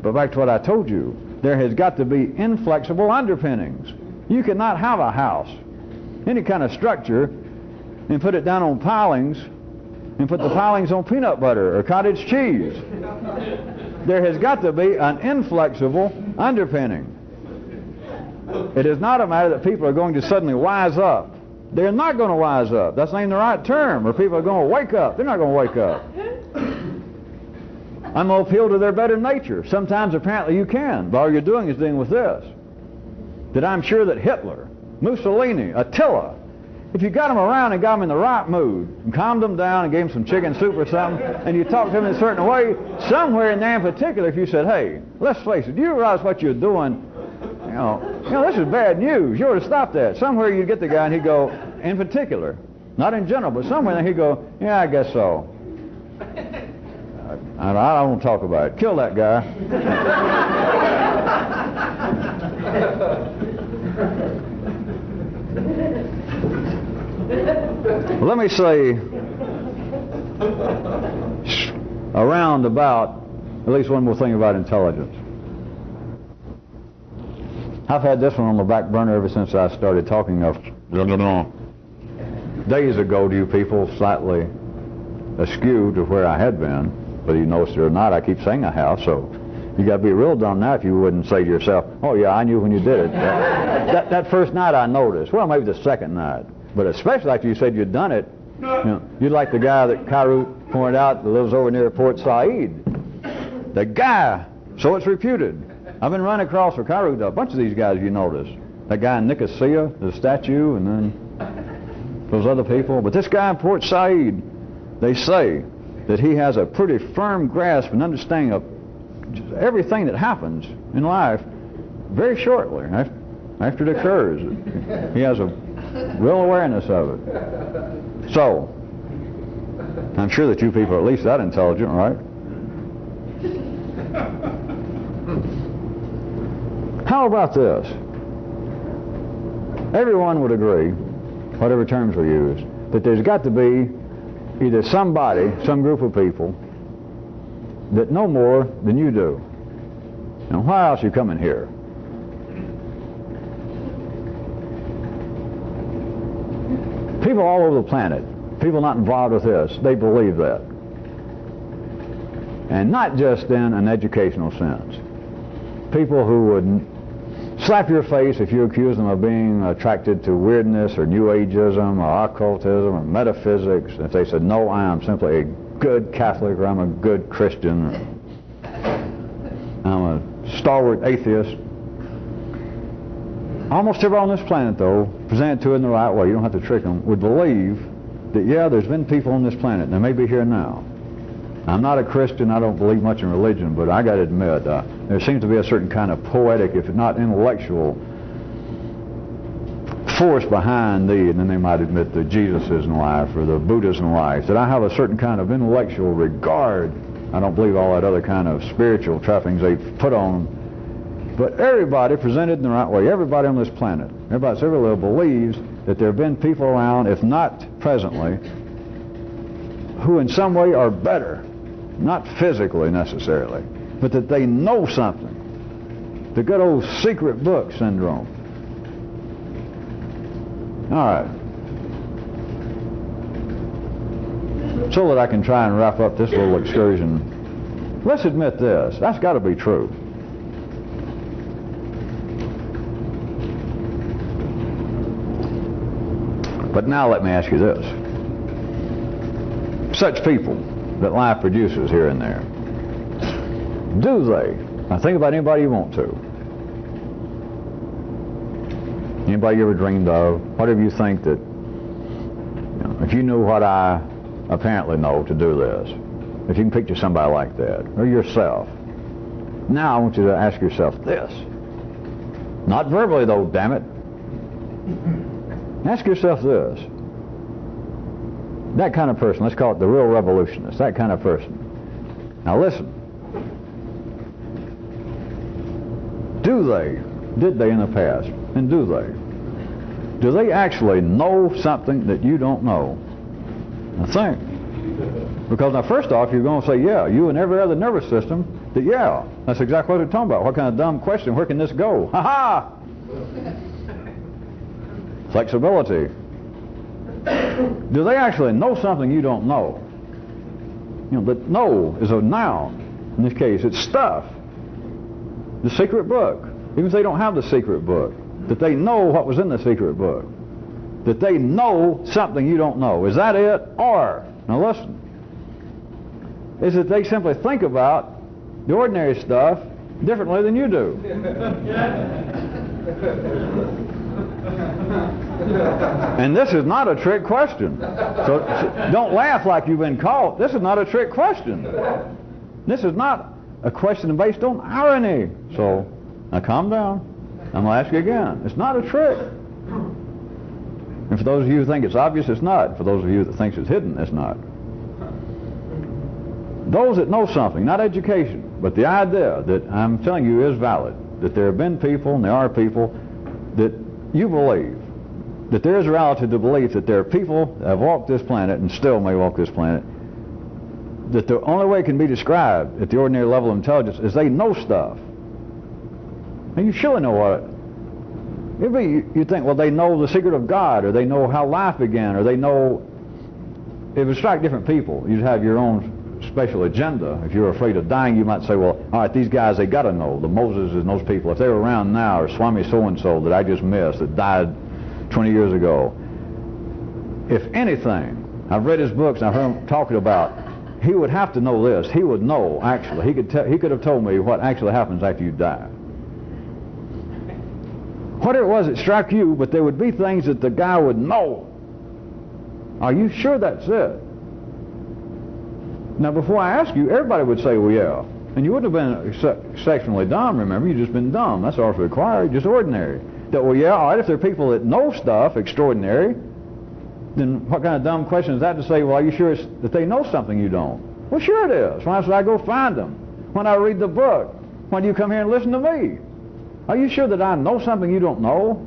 But back to what I told you, there has got to be inflexible underpinnings. You cannot have a house, any kind of structure, and put it down on pilings and put the pilings on peanut butter or cottage cheese. There has got to be an inflexible underpinning. It is not a matter that people are going to suddenly wise up. They're not going to wise up. That's not even the right term. Or people are going to wake up. They're not going to wake up. I'm going to appeal to their better nature. Sometimes apparently you can, but all you're doing is dealing with this. That I'm sure that Hitler, Mussolini, Attila, if you got them around and got them in the right mood and calmed them down and gave them some chicken soup or something, and you talked to them in a certain way, somewhere in there in particular, if you said, hey, let's face it, do you realize what you're doing? You know, this is bad news. You ought to stop that. Somewhere you'd get the guy and he'd go, in particular, not in general, but somewhere he'd go, yeah, I guess so. I don't want to talk about it. Kill that guy. Let me say, around about, at least one more thing about intelligence. I've had this one on the back burner ever since I started talking of days ago to you people, slightly askew to where I had been, whether you noticed it or not. I keep saying I have, so you got to be real dumb now if you wouldn't say to yourself, oh yeah, I knew when you did it. That first night I noticed. Well, maybe the second night. But especially after you said you'd done it, you know, you'd like the guy that Kyroots pointed out that lives over near Port Said. The guy, so it's reputed. I've been running across for Kyroots a bunch of these guys you notice. That guy in Nicosia, the statue, and then those other people. But this guy in Port Said, they say that he has a pretty firm grasp and understanding of everything that happens in life very shortly after it occurs. He has a real awareness of it. So, I'm sure that you people are at least that intelligent, right? How about this? Everyone would agree, whatever terms we use, that there's got to be either somebody, some group of people, that know more than you do. And why else are you coming here? People all over the planet, people not involved with this, they believe that. And not just in an educational sense. People who would slap your face if you accuse them of being attracted to weirdness or New Ageism or occultism or metaphysics. If they said, no, I am simply a good Catholic, or I'm a good Christian, or I'm a stalwart atheist. Almost everyone on this planet, though, presented to it in the right way, you don't have to trick them, would believe that, yeah, there's been people on this planet, and they may be here now. I'm not a Christian, I don't believe much in religion, but I got to admit, there seems to be a certain kind of poetic, if not intellectual, force behind thee, and then they might admit the Jesuses in life or the Buddhas in life, that I have a certain kind of intellectual regard. I don't believe all that other kind of spiritual trappings they put on them. But everybody presented in the right way, everybody on this planet, everybody everywhere believes that there have been people around, if not presently, who in some way are better, not physically necessarily, but that they know something. The good old secret book syndrome. All right. So that I can try and wrap up this little excursion, let's admit this. That's got to be true. But now let me ask you this. Such people that life produces here and there, do they? Now think about anybody you want to. Anybody you ever dreamed of, whatever you think that, if you knew what I apparently know to do this, if you can picture somebody like that, or yourself. Now I want you to ask yourself this. Not verbally though, damn it. Ask yourself this. That kind of person, let's call it the real revolutionist, that kind of person. Now listen. Did they in the past, and do they actually know something that you don't know? Now think. Because now first off, you're going to say, yeah, you and every other nervous system, that yeah, that's exactly what they're talking about. What kind of dumb question, where can this go? Ha-ha! Flexibility. Do they actually know something you don't know? That know is a noun. In this case, it's stuff. The secret book. Even if they don't have the secret book, that they know what was in the secret book. That they know something you don't know. Is that it? Or, now listen, is that they simply think about the ordinary stuff differently than you do. And this is not a trick question. So don't laugh like you've been caught. This is not a trick question. This is not a question based on irony. So now calm down. I'm going to ask you again. It's not a trick. And for those of you who think it's obvious, it's not. For those of you that think it's hidden, it's not. Those that know something, not education, but the idea that I'm telling you is valid. that there have been people, and there are people, that you believe that there is a reality to the belief that there are people that have walked this planet and still may walk this planet, that the only way it can be described at the ordinary level of intelligence is they know stuff. And you surely know what you think, well, they know the secret of God, or they know how life began, or they know. It would strike different people. You'd have your own special agenda. If you're afraid of dying, you might say, well, all right, these guys, they got to know. The Moses and those people, if they were around now, or Swami so-and-so that I just missed, that died 20 years ago. If anything, I've read his books and I've heard him talking about, he would have to know this. He would know, actually. He could have told me what actually happens after you die. Whatever it was that struck you, but there would be things that the guy would know. Are you sure that's it? Now, before I ask you, everybody would say, well, yeah. And you wouldn't have been exceptionally dumb, remember. You've just been dumb. That's all required, just ordinary. That, well, yeah, all right, if there are people that know stuff extraordinary, then what kind of dumb question is that to say, well, are you sure that they know something you don't? Well, sure it is. Why should I go find them? When I read the book? When do you come here and listen to me? Are you sure that I know something you don't know?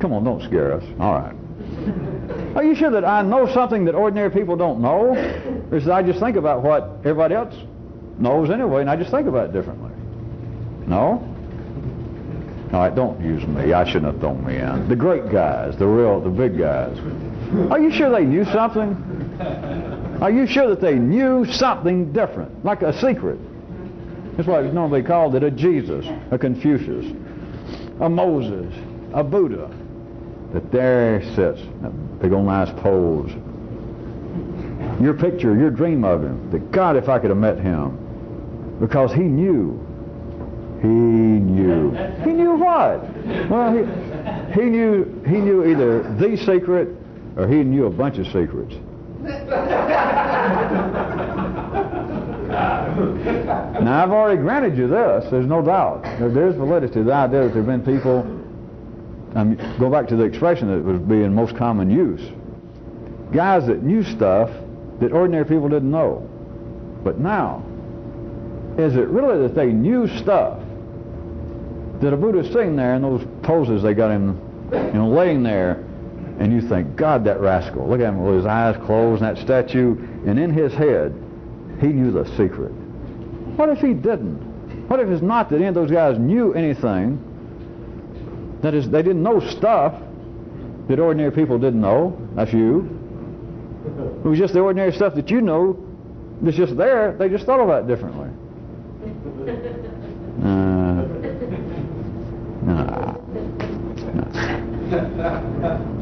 Come on, don't scare us. All right. Are you sure that I know something that ordinary people don't know? Or is that I just think about what everybody else knows anyway, and I just think about it differently? No? All right, don't use me. I shouldn't have thrown me in. The great guys, the big guys. Are you sure they knew something? Are you sure that they knew something different, like a secret? That's why it's normally called it a Jesus, a Confucius, a Moses, a Buddha. That there sits, that big old nice pose. Your picture, your dream of him. That God, if I could have met him. Because he knew. He knew. He knew what? Well, he knew either the secret or he knew a bunch of secrets. Now, I've already granted you this. There's no doubt. There's validity to the idea that there have been people. Go back to the expression that was being most common use. Guys that knew stuff that ordinary people didn't know. But now, is it really that they knew stuff that a Buddha's sitting there in those poses they got him, laying there, and you think, God, that rascal, look at him with his eyes closed and that statue, and in his head, he knew the secret. What if he didn't? What if it's not that any of those guys knew anything? That is, they didn't know stuff that ordinary people didn't know. That's you. It was just the ordinary stuff that you know that's just there. They just thought about it differently.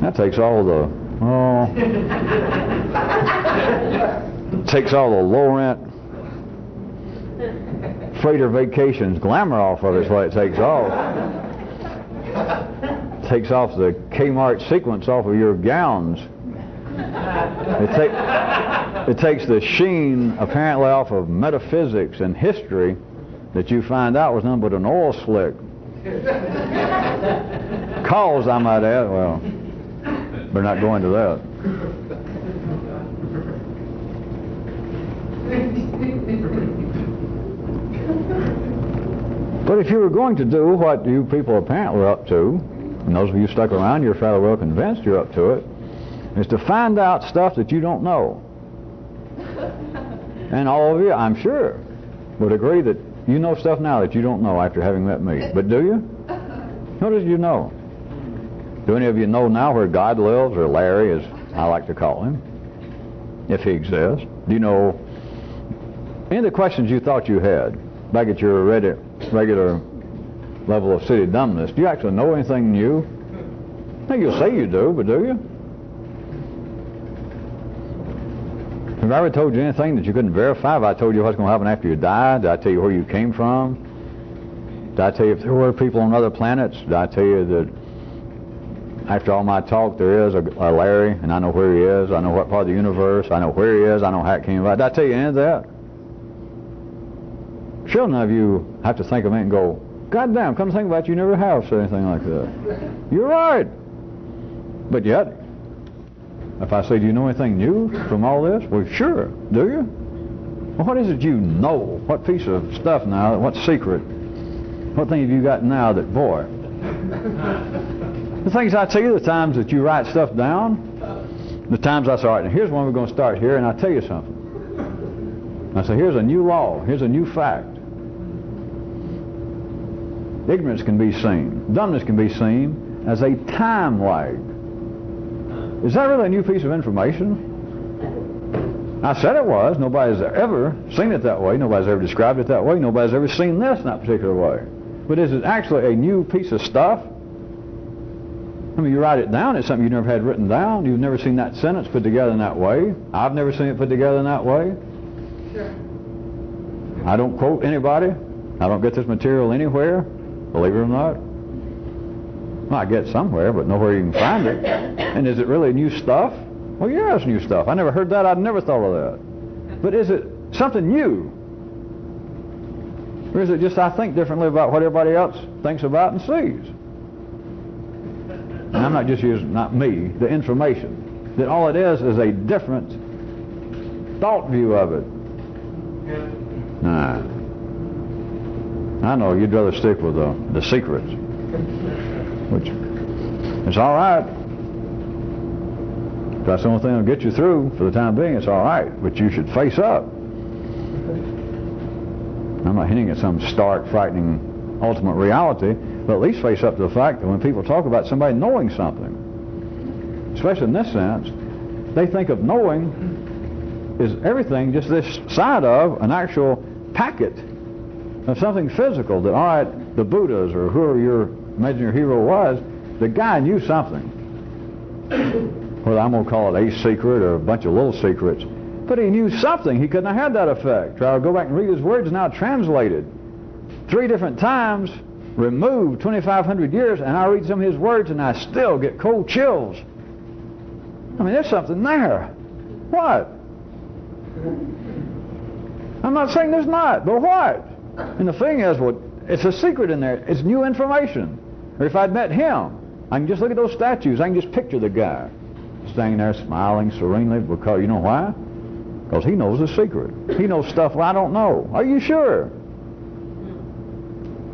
That takes all the low rent freighter vacations glamour off of it. Is what it takes off. Takes off the Kmart sequence off of your gowns. It takes the sheen apparently off of metaphysics and history that you find out was nothing but an oil slick. Cause, I might add. Well, we're not going to that. But if you were going to do what you people apparently are up to, and those of you stuck around, you're fairly well convinced you're up to it, is to find out stuff that you don't know. And all of you, I'm sure, would agree that you know stuff now that you don't know after having met me. But do you? What did you know? Do any of you know now where God lives, or Larry, as I like to call him, if he exists? Do you know any of the questions you thought you had back at your regular level of city dumbness? Do you actually know anything new? I think you'll say you do, but do you? Have I ever told you anything that you couldn't verify? Have I told you what's going to happen after you die? Did I tell you where you came from? Did I tell you if there were people on other planets? Did I tell you that after all my talk there is a Larry, and I know where he is, I know what part of the universe, I know where he is, I know how it came about? Did I tell you any of that? Sure, none of you have to think of it and go, God damn, come to think about it, you never have said anything like that. You're right. But yet, if I say, do you know anything new from all this? Well, sure. Do you? Well, what is it you know? What piece of stuff now, what secret What thing have you got now that, boy? The things I tell you, the times that you write stuff down, the times I say, all right, now here's when we're going to start here, and I'll tell you something. I say, here's a new law, here's a new fact. Ignorance can be seen, dumbness can be seen as a time lag. Is that really a new piece of information? I said it was. Nobody's ever seen it that way. Nobody's ever described it that way. Nobody's ever seen this in that particular way. But is it actually a new piece of stuff? I mean, you write it down. It's something you've never had written down. You've never seen that sentence put together in that way. I've never seen it put together in that way. Sure. I don't quote anybody. I don't get this material anywhere, believe it or not. Well, I get it somewhere, but nowhere you can find it. And is it really new stuff? Well, yeah, it's new stuff. I never heard that. I'd never thought of that. But is it something new? Or is it just I think differently about what everybody else thinks about and sees? And I'm not just using, not me, the information. That all it is a different thought view of it. Nah. I know you'd rather stick with the secrets. Which, it's all right. If that's the only thing that'll get you through for the time being, it's all right. But you should face up. I'm not hinting at some stark, frightening, ultimate reality, but at least face up to the fact that when people talk about somebody knowing something, especially in this sense, they think of knowing is everything just this side of an actual packet of something physical. That, all right, the Buddhas or whoever your imaginary hero was, the guy knew something. Well, I'm going to call it a secret or a bunch of little secrets. But he knew something. He couldn't have had that effect. Try to go back and read his words, now translated 3 different times, removed 2,500 years, and I read some of his words and I still get cold chills. I mean, there's something there. What? I'm not saying there's not, but what? And the thing is, well, it's a secret in there. It's new information. Or if I'd met him, I can just look at those statues. I can just picture the guy standing there smiling serenely, because you know why? Because he knows the secret. He knows stuff I don't know. Are you sure?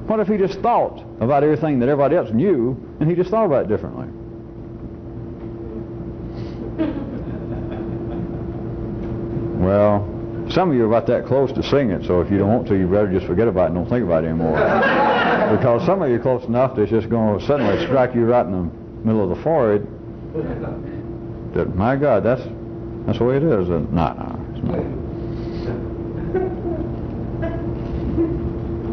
What if he just thought about everything that everybody else knew, and he just thought about it differently? Well, some of you are about that close to seeing it, so if you don't want to, you better just forget about it and don't think about it anymore. Because some of you are close enough that it's just going to suddenly strike you right in the middle of the forehead. That, my God, that's the way it is. No, it's not.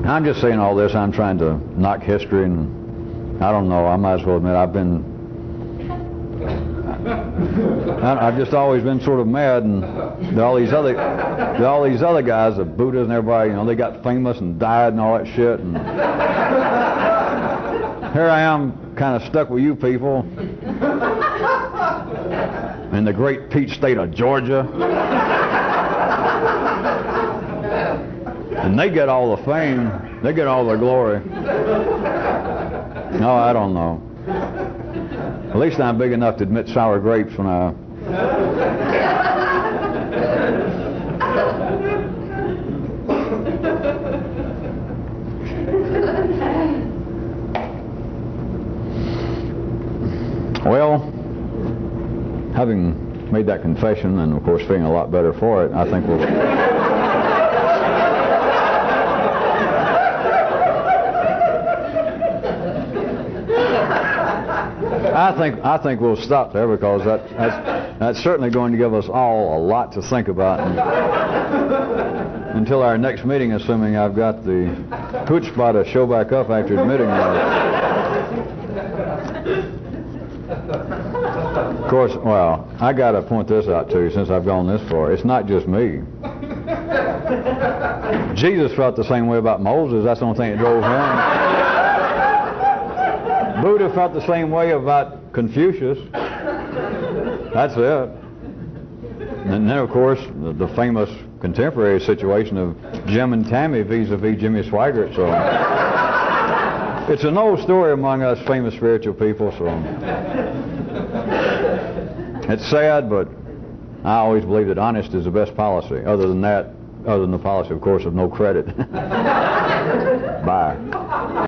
I'm just saying all this. I'm trying to knock history, and I don't know. I might as well admit I've just always been sort of mad, and all these other guys, the Buddhas and everybody, you know, they got famous and died and all that shit. And here I am, kind of stuck with you people in the great peach state of Georgia. And they get all the fame, they get all the glory. No, I don't know. At least I'm big enough to admit sour grapes when I... Well, having made that confession, and of course feeling a lot better for it, I think we'll... I think we'll stop there, because that's certainly going to give us all a lot to think about until our next meeting, assuming I've got the chutzpah to show back up after admitting that. Of course, well, I got to point this out to you since I've gone this far. It's not just me. Jesus felt the same way about Moses. That's the only thing that drove him. Buddha felt the same way about Confucius. That's it. And then, of course, the famous contemporary situation of Jim and Tammy vis-a-vis Jimmy Swaggart. So it's an old story among us famous spiritual people. So it's sad, but I always believe that honest is the best policy. Other than the policy, of course, of no credit. Bye.